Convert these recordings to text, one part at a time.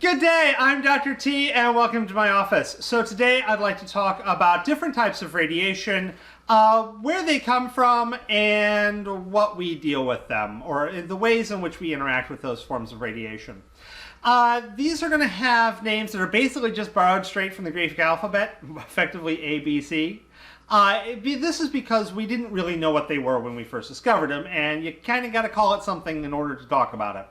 Good day, I'm Dr. T and welcome to my office. So today I'd like to talk about different types of radiation, where they come from and what we deal with them, or the ways in which we interact with those forms of radiation. These are going to have names that are basically just borrowed straight from the Greek alphabet, effectively A, B, C. This is because we didn't really know what they were when we first discovered them, and you kind of got to call it something in order to talk about it.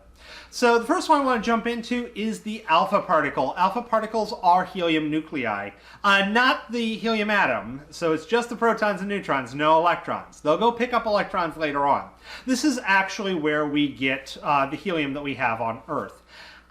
So the first one I want to jump into is the alpha particle. Alpha particles are helium nuclei, not the helium atom. So it's just the protons and neutrons, no electrons. They'll go pick up electrons later on. This is actually where we get the helium that we have on Earth.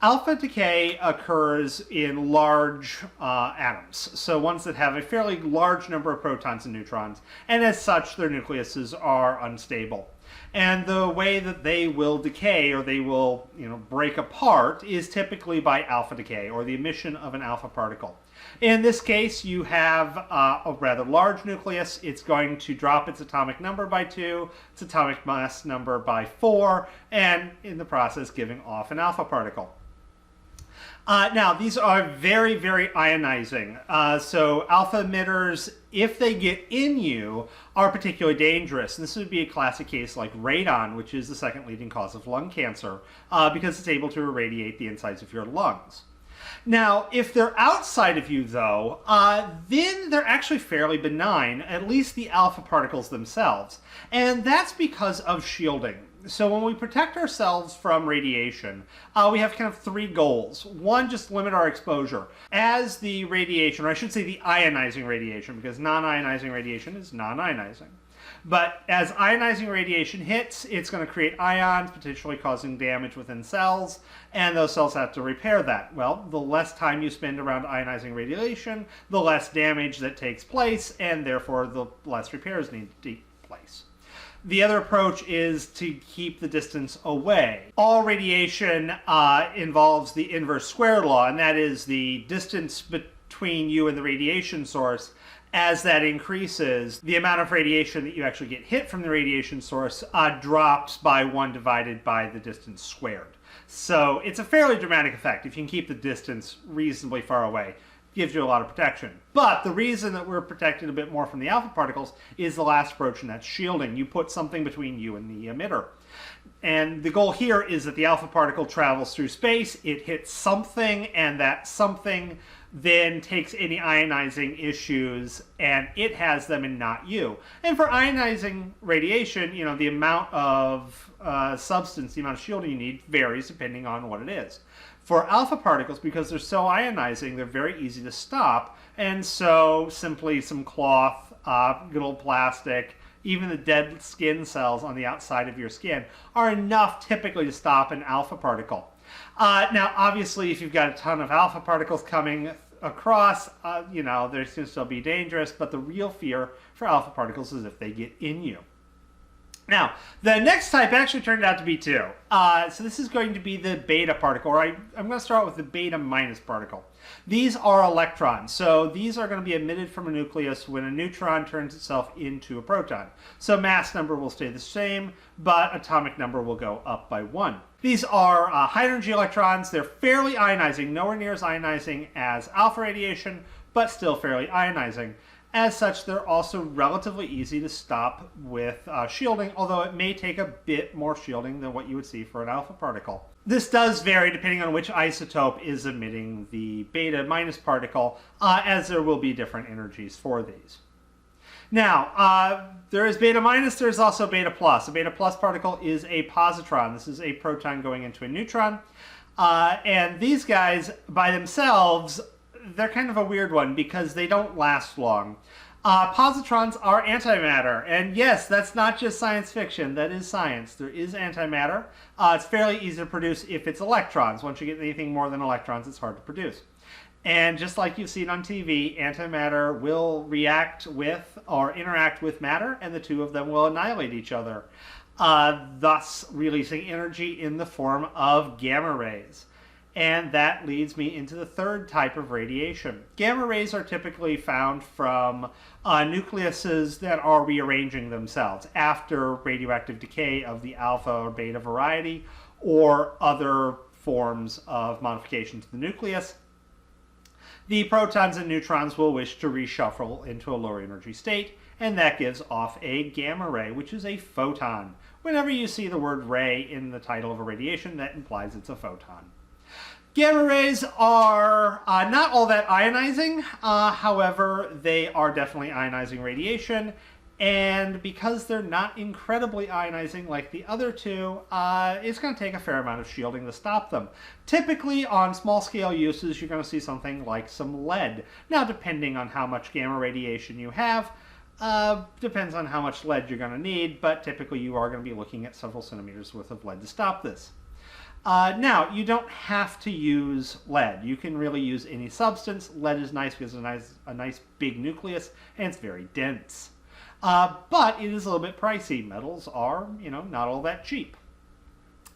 Alpha decay occurs in large atoms, so ones that have a fairly large number of protons and neutrons, and as such their nucleuses are unstable. And the way that they will decay, or they will break apart, is typically by alpha decay, or the emission of an alpha particle. In this case, you have a rather large nucleus. It's going to drop its atomic number by 2, its atomic mass number by 4, and in the process giving off an alpha particle. Now, these are very, very ionizing. So alpha emitters, if they get in you, are particularly dangerous. And this would be a classic case like radon, which is the second leading cause of lung cancer, because it's able to irradiate the insides of your lungs. Now, if they're outside of you, though, then they're actually fairly benign, at least the alpha particles themselves. And that's because of shielding. So when we protect ourselves from radiation, we have kind of 3 goals. One, just limit our exposure. As the radiation, or I should say the ionizing radiation, because non-ionizing radiation is non-ionizing. But as ionizing radiation hits, it's going to create ions, potentially causing damage within cells, and those cells have to repair that. Well, the less time you spend around ionizing radiation, the less damage that takes place, and therefore the less repairs need to take place. The other approach is to keep the distance away. All radiation involves the inverse square law, and that is the distance between you and the radiation source. As that increases, the amount of radiation that you actually get hit from the radiation source drops by 1 divided by the distance squared. So it's a fairly dramatic effect if you can keep the distance reasonably far away. Gives you a lot of protection. But the reason that we're protected a bit more from the alpha particles is the last approach, and that's shielding. You put something between you and the emitter. And the goal here is that the alpha particle travels through space, it hits something, and that something then takes any ionizing issues, and it has them and not you. And for ionizing radiation, the amount of substance, the amount of shielding you need varies depending on what it is. For alpha particles, because they're so ionizing, they're very easy to stop, and so simply some cloth, good old plastic, even the dead skin cells on the outside of your skin are enough typically to stop an alpha particle. Now, obviously, if you've got a ton of alpha particles coming across, they're going to still be dangerous, but the real fear for alpha particles is if they get in you. Now, the next type actually turned out to be 2. So this is going to be the beta particle, or I'm going to start with the beta minus particle. These are electrons, so these are going to be emitted from a nucleus when a neutron turns itself into a proton. So mass number will stay the same, but atomic number will go up by 1. These are high energy electrons. They're fairly ionizing, nowhere near as ionizing as alpha radiation, but still fairly ionizing. As such, they're also relatively easy to stop with shielding, although it may take a bit more shielding than what you would see for an alpha particle. This does vary depending on which isotope is emitting the beta minus particle, as there will be different energies for these. Now, there is beta minus, there's also beta plus. A beta plus particle is a positron. This is a proton going into a neutron. And these guys, by themselves, they're kind of a weird one because they don't last long. Positrons are antimatter, and yes, that's not just science fiction, that is science. There is antimatter. It's fairly easy to produce if it's electrons. Once you get anything more than electrons, it's hard to produce. And just like you've seen on TV, antimatter will react with or interact with matter, and the two of them will annihilate each other, thus releasing energy in the form of gamma rays. And that leads me into the third type of radiation. Gamma rays are typically found from nucleuses that are rearranging themselves after radioactive decay of the alpha or beta variety, or other forms of modification to the nucleus, the protons and neutrons will wish to reshuffle into a lower energy state, and that gives off a gamma ray, which is a photon. Whenever you see the word ray in the title of a radiation, that implies it's a photon. Gamma rays are not all that ionizing, however, they are definitely ionizing radiation, and because they're not incredibly ionizing like the other two, it's going to take a fair amount of shielding to stop them. Typically, on small-scale uses, you're going to see something like some lead. Now, depending on how much gamma radiation you have, depends on how much lead you're going to need, but typically you are going to be looking at several centimeters worth of lead to stop this. Now, you don't have to use lead. You can really use any substance. Lead is nice because it's a nice big nucleus, and it's very dense. But it is a little bit pricey. Metals are, not all that cheap.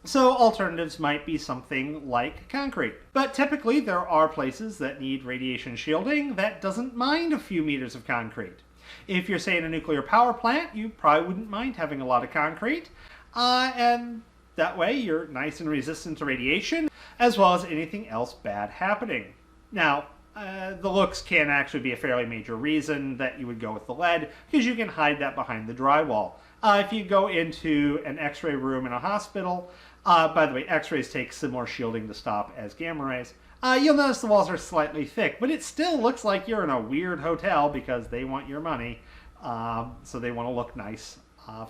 So alternatives might be something like concrete. But typically there are places that need radiation shielding that doesn't mind a few meters of concrete. If you're, say, in a nuclear power plant, you probably wouldn't mind having a lot of concrete. And that way you're nice and resistant to radiation, as well as anything else bad happening. Now, the looks can actually be a fairly major reason that you would go with the lead, because you can hide that behind the drywall. If you go into an X-ray room in a hospital, by the way, X-rays take similar shielding to stop as gamma rays, you'll notice the walls are slightly thick, but it still looks like you're in a weird hotel because they want your money, so they want to look nice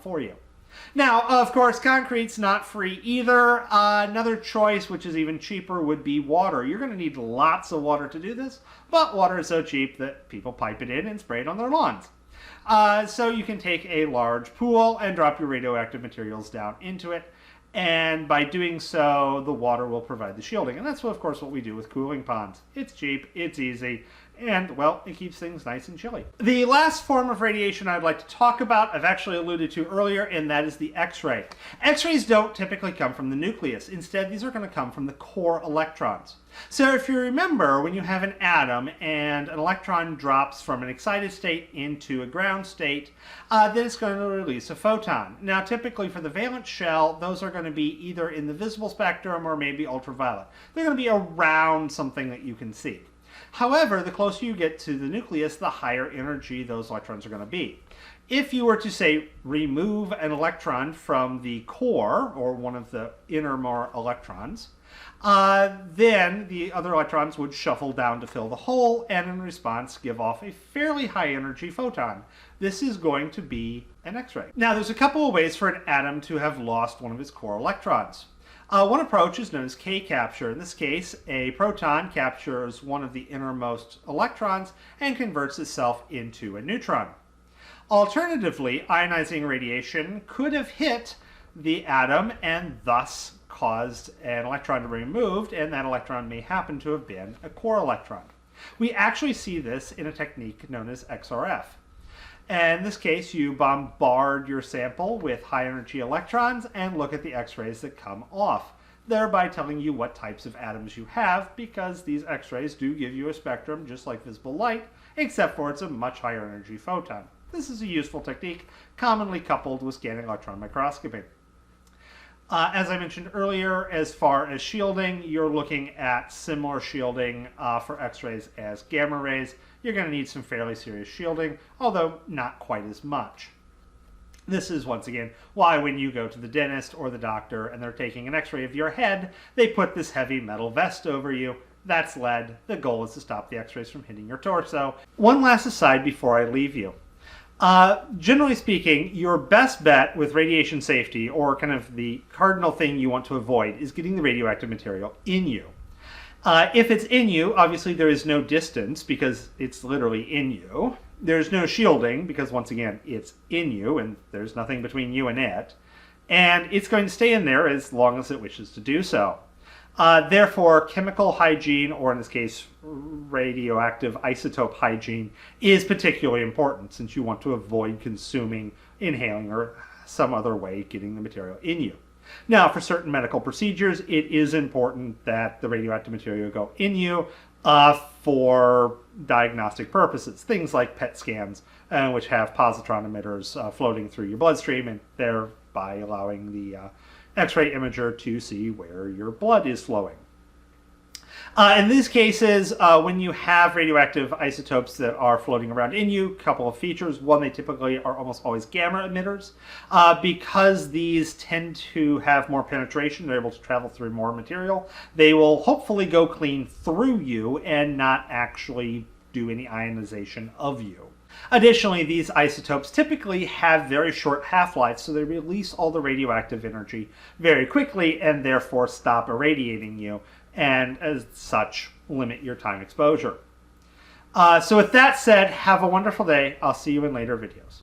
for you. Now, of course, concrete's not free either. Another choice, which is even cheaper, would be water. You're going to need lots of water to do this, but water is so cheap that people pipe it in and spray it on their lawns. So you can take a large pool and drop your radioactive materials down into it, and by doing so, the water will provide the shielding. And that's, of course, what we do with cooling ponds. It's cheap, it's easy, and, well, it keeps things nice and chilly. The last form of radiation I'd like to talk about, I've actually alluded to earlier, and that is the X-ray. X-rays don't typically come from the nucleus. Instead, these are going to come from the core electrons. So if you remember, when you have an atom and an electron drops from an excited state into a ground state, then it's going to release a photon. Now, typically for the valence shell, those are going to be either in the visible spectrum or maybe ultraviolet. They're going to be around something that you can see. However, the closer you get to the nucleus, the higher energy those electrons are going to be. If you were to, say, remove an electron from the core, or one of the innermost electrons, then the other electrons would shuffle down to fill the hole, and in response give off a fairly high energy photon. This is going to be an X-ray. Now, there's a couple of ways for an atom to have lost one of its core electrons. One approach is known as K-capture. In this case, a proton captures one of the innermost electrons and converts itself into a neutron. Alternatively, ionizing radiation could have hit the atom and thus caused an electron to be removed, and that electron may happen to have been a core electron. We actually see this in a technique known as XRF. In this case, you bombard your sample with high-energy electrons and look at the X-rays that come off, thereby telling you what types of atoms you have, because these X-rays do give you a spectrum just like visible light, except for it's a much higher energy photon. This is a useful technique, commonly coupled with scanning electron microscopy. As I mentioned earlier, as far as shielding, you're looking at similar shielding for X-rays as gamma rays. You're going to need some fairly serious shielding, although not quite as much. This is, once again, why when you go to the dentist or the doctor and they're taking an X-ray of your head, they put this heavy metal vest over you. That's lead. The goal is to stop the X-rays from hitting your torso. One last aside before I leave you. Generally speaking, your best bet with radiation safety, or kind of the cardinal thing you want to avoid, is getting the radioactive material in you. If it's in you, obviously there is no distance because it's literally in you. There's no shielding because, once again, it's in you and there's nothing between you and it. And it's going to stay in there as long as it wishes to do so. Therefore, chemical hygiene, or in this case, radioactive isotope hygiene, is particularly important since you want to avoid consuming, inhaling, or some other way getting the material in you. Now, for certain medical procedures, it is important that the radioactive material go in you for diagnostic purposes. Things like PET scans, which have positron emitters floating through your bloodstream and thereby allowing the X-ray imager to see where your blood is flowing. In these cases, when you have radioactive isotopes that are floating around in you, a couple of features. One, they typically are almost always gamma emitters. Because these tend to have more penetration, they're able to travel through more material, they will hopefully go clean through you and not actually do any ionization of you. Additionally, these isotopes typically have very short half-lives, so they release all the radioactive energy very quickly and therefore stop irradiating you, and as such, limit your time exposure. So with that said, have a wonderful day. I'll see you in later videos.